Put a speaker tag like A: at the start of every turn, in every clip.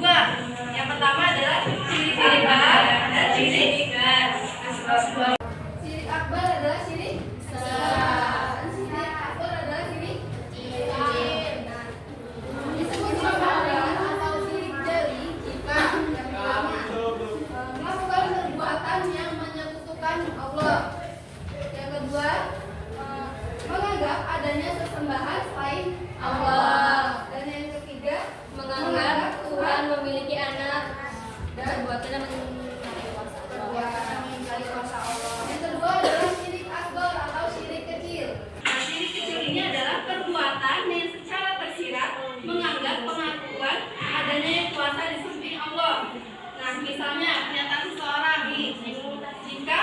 A: dua. Yang pertama adalah syirik akbar dan syirik asghar.
B: Syirik akbar adalah syirik besar. Syirik akbar adalah syirik kecil. Disebut pelanggaran atau syirik jari jika yang pertama melakukan perbuatan yang menyekutukan Allah. Yang kedua menganggap adanya sesembahan selain Allah. Dan yang ketiga menganggap Tuhan memiliki anak dan perbuatan mengingkari kuasa Allah. Yang kedua adalah syirik akbar atau syirik kecil.
A: Nah, syirik kecil ini adalah perbuatan yang secara tersirat menganggap pengakuan adanya kuasa di samping Allah. Nah, misalnya pernyataan seseorang nih, jika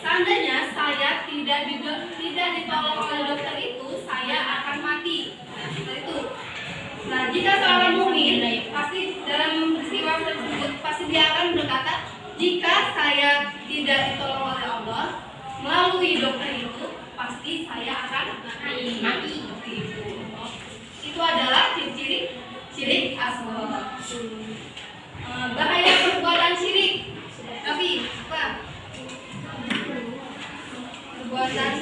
A: seandainya saya tidak ditolong oleh dokter itu, saya akan mati. Nah, seperti itu. Nah, jika seorang mukmin pasti dalam peristiwa tersebut pasti dia akan berkata, jika saya tidak ditolong oleh Allah melalui dokter itu, pasti saya akan mati. Itu adalah ciri-ciri syirik asghar. Bahaya perbuatan syirik. Tapi apa? Perbuatan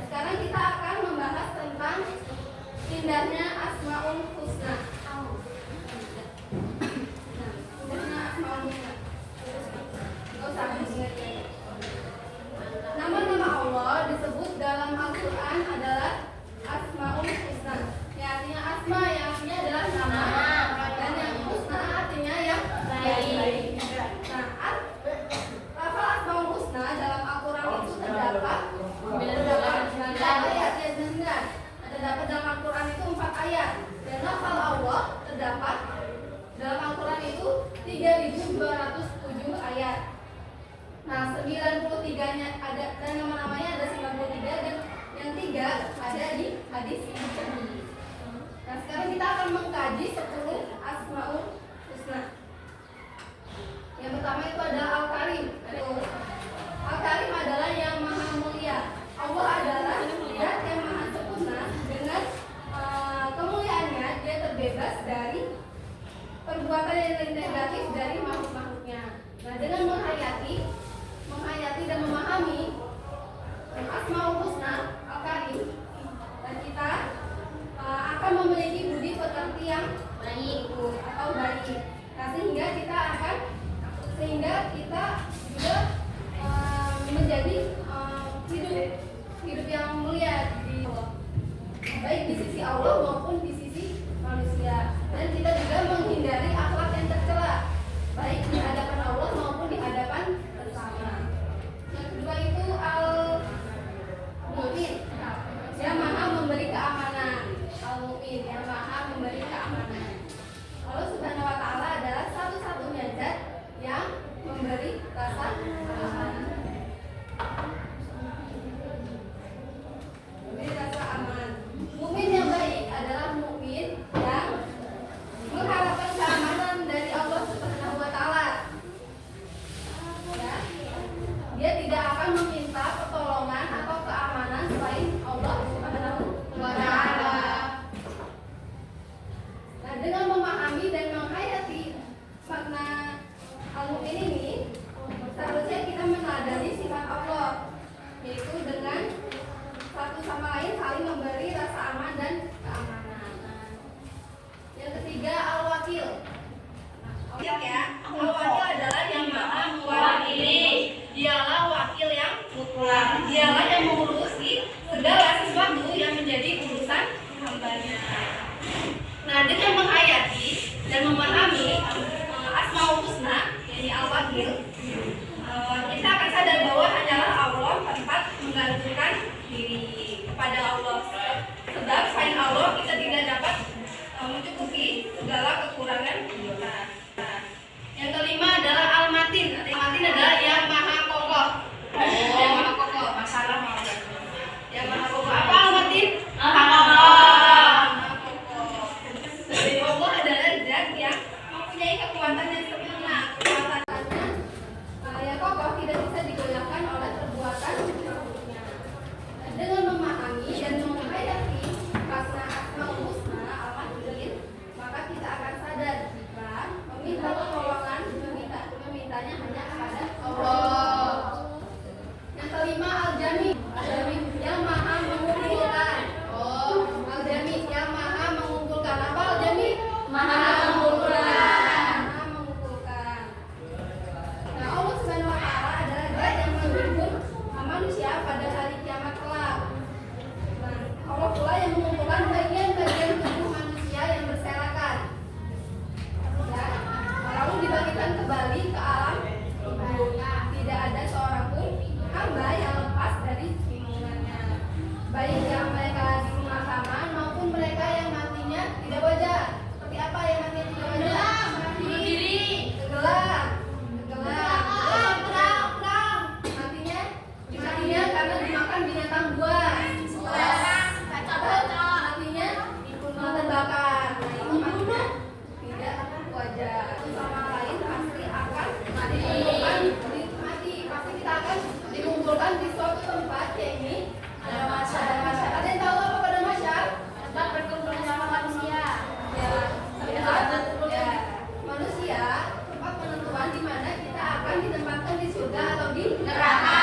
B: Sekarang kita akan membahas tentang indahnya Asmaul Husna. Indahnya Asmaul Husna. Gak usah ingat. Nama-nama Allah disebut dalam Al-Quran adalah Asmaul Husna. Ya, artinya asma yang artinya adalah nama, dan yang husna artinya yang baik. Nah, lafal Asmaul Husna dalam Al-Quran itu terdapat 9 ayat ya, benar. Terdapat dalam Al-Quran itu 4 ayat. Dan lafal Allah terdapat dalam Al-Quran itu 3.207 ayat. Nah, 93-nya ada, dan nama-namanya ada 93, dan yang 3 ada di hadis ini. Nah, sekarang kita akan mengkaji 10 Asmaul Husna. Yang pertama itu adalah Al-Karim. Al-Karim adalah yang maha mulia. Allah adalah zat yang maha sempurna. Dengan kemuliaannya dia terbebas dari perbuatan yang negatif dari makhluk-makhluknya. Nah, dengan menghayati dan memahami Asmaul Husna Al-Karim, dan kita akan memiliki budi pekerti yang baik atau baik. Nah, sehingga kita juga menjadi hidup yang mulia di Allah, baik di sisi Allah maupun di sisi manusia. Dan kita juga menghindari akhlak yang tercela, baik di hadapan Allah maupun di hadapan bersama. Yang kedua itu Al-Mu'min, yang maha memberi keamanan. Al-Mu'min yang maha memberi keamanan. Allah Subhanahu wa Ta'ala adalah satu-satunya zat yang memberi rasa aman. Memberi rasa aman. Mukmin yang baik adalah mukmin yang mengharapkan keamanan dari Allah Subhanahu wa Ta'ala. Ya. Dia tidak akan meminta pertolongan atau keamanan selain Allah Subhanahu wa Ta'ala. Nah, dengan memahami dan menghayati makna Al-Mu'min ini, seharusnya kita meneladani sifat Allah, yaitu dengan satu sama lain saling memberi rasa aman dan keamanan. Yang ketiga Al-Wakil. Al-Wakil adalah yang maha mewakili. Dialah wakil yang mutlak. Dialah yang mengurusi segala sesuatu yang menjadi urusan hambanya. Nah, dengan menghayati dan memahami Asmaul Husna, yakni Al-Wakil, kita akan sadar bahwa hanyalah Allah tempat menggantungkan diri kepada Allah. Sebab selain Allah kita tidak dapat mencukupi segala kekurangan kita. Yang kelima adalah Al-Matin. Al-Matin adalah yang maha kokoh. Yang maha kokoh. Masalah yang maha kokoh. Apa Al-Matin? Allah adalah zat yang mempunyai kekuatan yang sempurna. Kekuatannya yang kokoh tidak bisa digoyahkan baik yang mereka di pemakaman maupun mereka yang matinya tidak wajar. Seperti apa yang matinya tidak wajar?
A: Bunuh diri.
B: Tenggelam. Matinya karena dimakan binatang buas. Matinya terbakar. Nah, itu matinya tidak wajar. Satu sama lain pasti akan pasti kita akan dikumpulkan di suatu tempat, yaitu ada masyar. Ada yang tahu apa pada masyar?
A: Tempat berkumpulnya manusia.
B: Ya, ya. Manusia tempat penentuan di mana kita akan ditempatkan di surga atau di neraka.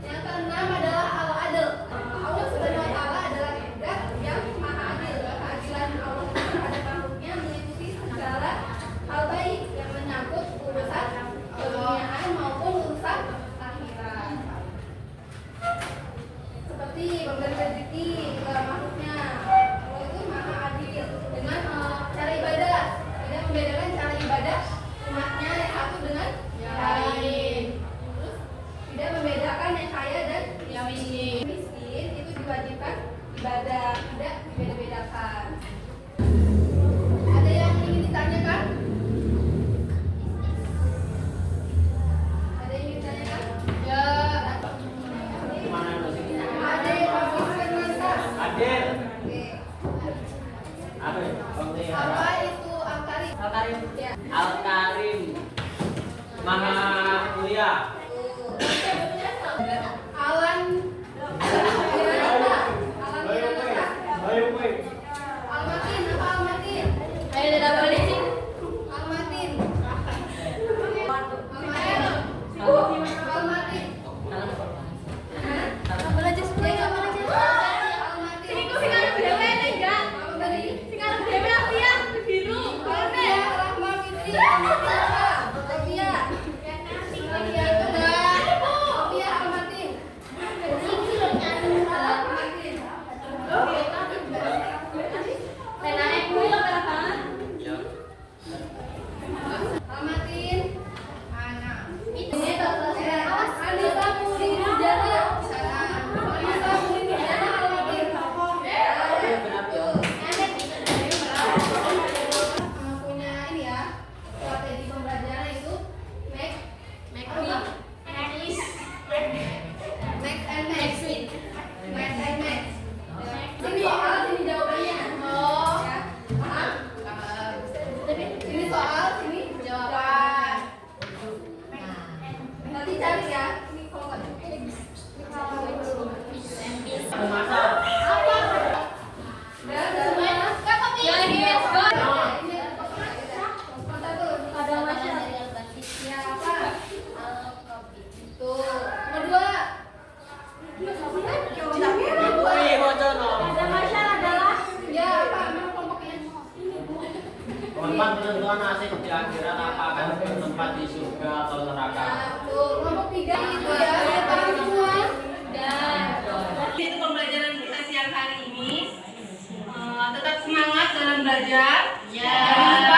B: Yang keenam adalah al-adl. Allah Subhanahu wa taala adalah zat yang maha adil. Keadilan Allah pada makhluknya meliputi segala hal baik yang menyangkut urusan keduniaan maupun urusan akhirat. Seperti memberi rezeki ke makhluknya. Allah itu maha adil dengan cara ibadah. Tidak membedakan cara ibadah umatnya yang satu dengan yang lain. Terus tidak membedakan yang kaya dan yang miskin. Miskin itu diwajibkan ibadah, tidak dibeda-bedakan. Ada yang ingin ditanyakan? Ada yang ingin ditanyakan? Ya. Ada yang habis Fernanda.
C: Adil.
B: Oke.
C: Apa?
B: Apa itu al-karim?
C: Al-Karim.
B: Ya.
C: Al-Karim. Maha mulia.
B: Alan Almatin, apa Almatin?
A: Ayo tidak boleh sih.
B: Almatin. Almatin.
A: Kamu aja sebenarnya kamu aja.
B: Almatin.
A: Ini kok sekarang dewe enggak?
B: Apa tadi?
A: Sekarang dewe aku ya biru.
B: Alfia, Rahma, Fitri, Almatin apa? Alfia. Alfia itu enggak. Alfia, Almatin. Almatin.
A: Neneknya gue lo berapa?
B: Almatin. Anak. Ini Anissa Muli Nurjana. Anissa Muli Nurjana Almatin. Punya ini ya. Strategi pembelajaran itu make and match. Ini soal, sini jawabannya. Oh. Ya. Paham? Ini soal, sini jawaban. Nanti cari ya. Ini kalau nggak cukup.
C: Aku masak.
B: Udah semua.
A: Ya ini let's go.
B: Ini kontak dulu.
A: Ada masalah.
B: Ya apa? Tuh. Nomor 2.
C: Wih, bocono.
A: Ada masalah adalah
B: Ya apa? Mana kelompoknya?
C: Tempat penentuan nasib di akhirat apakah tempat di surga atau neraka?
B: Nah, tuh. Kelompok 3 itu ya. Paham semua?
A: itu pembelajaran kita siang hari ini. Tetap semangat dalam belajar. Jangan lupa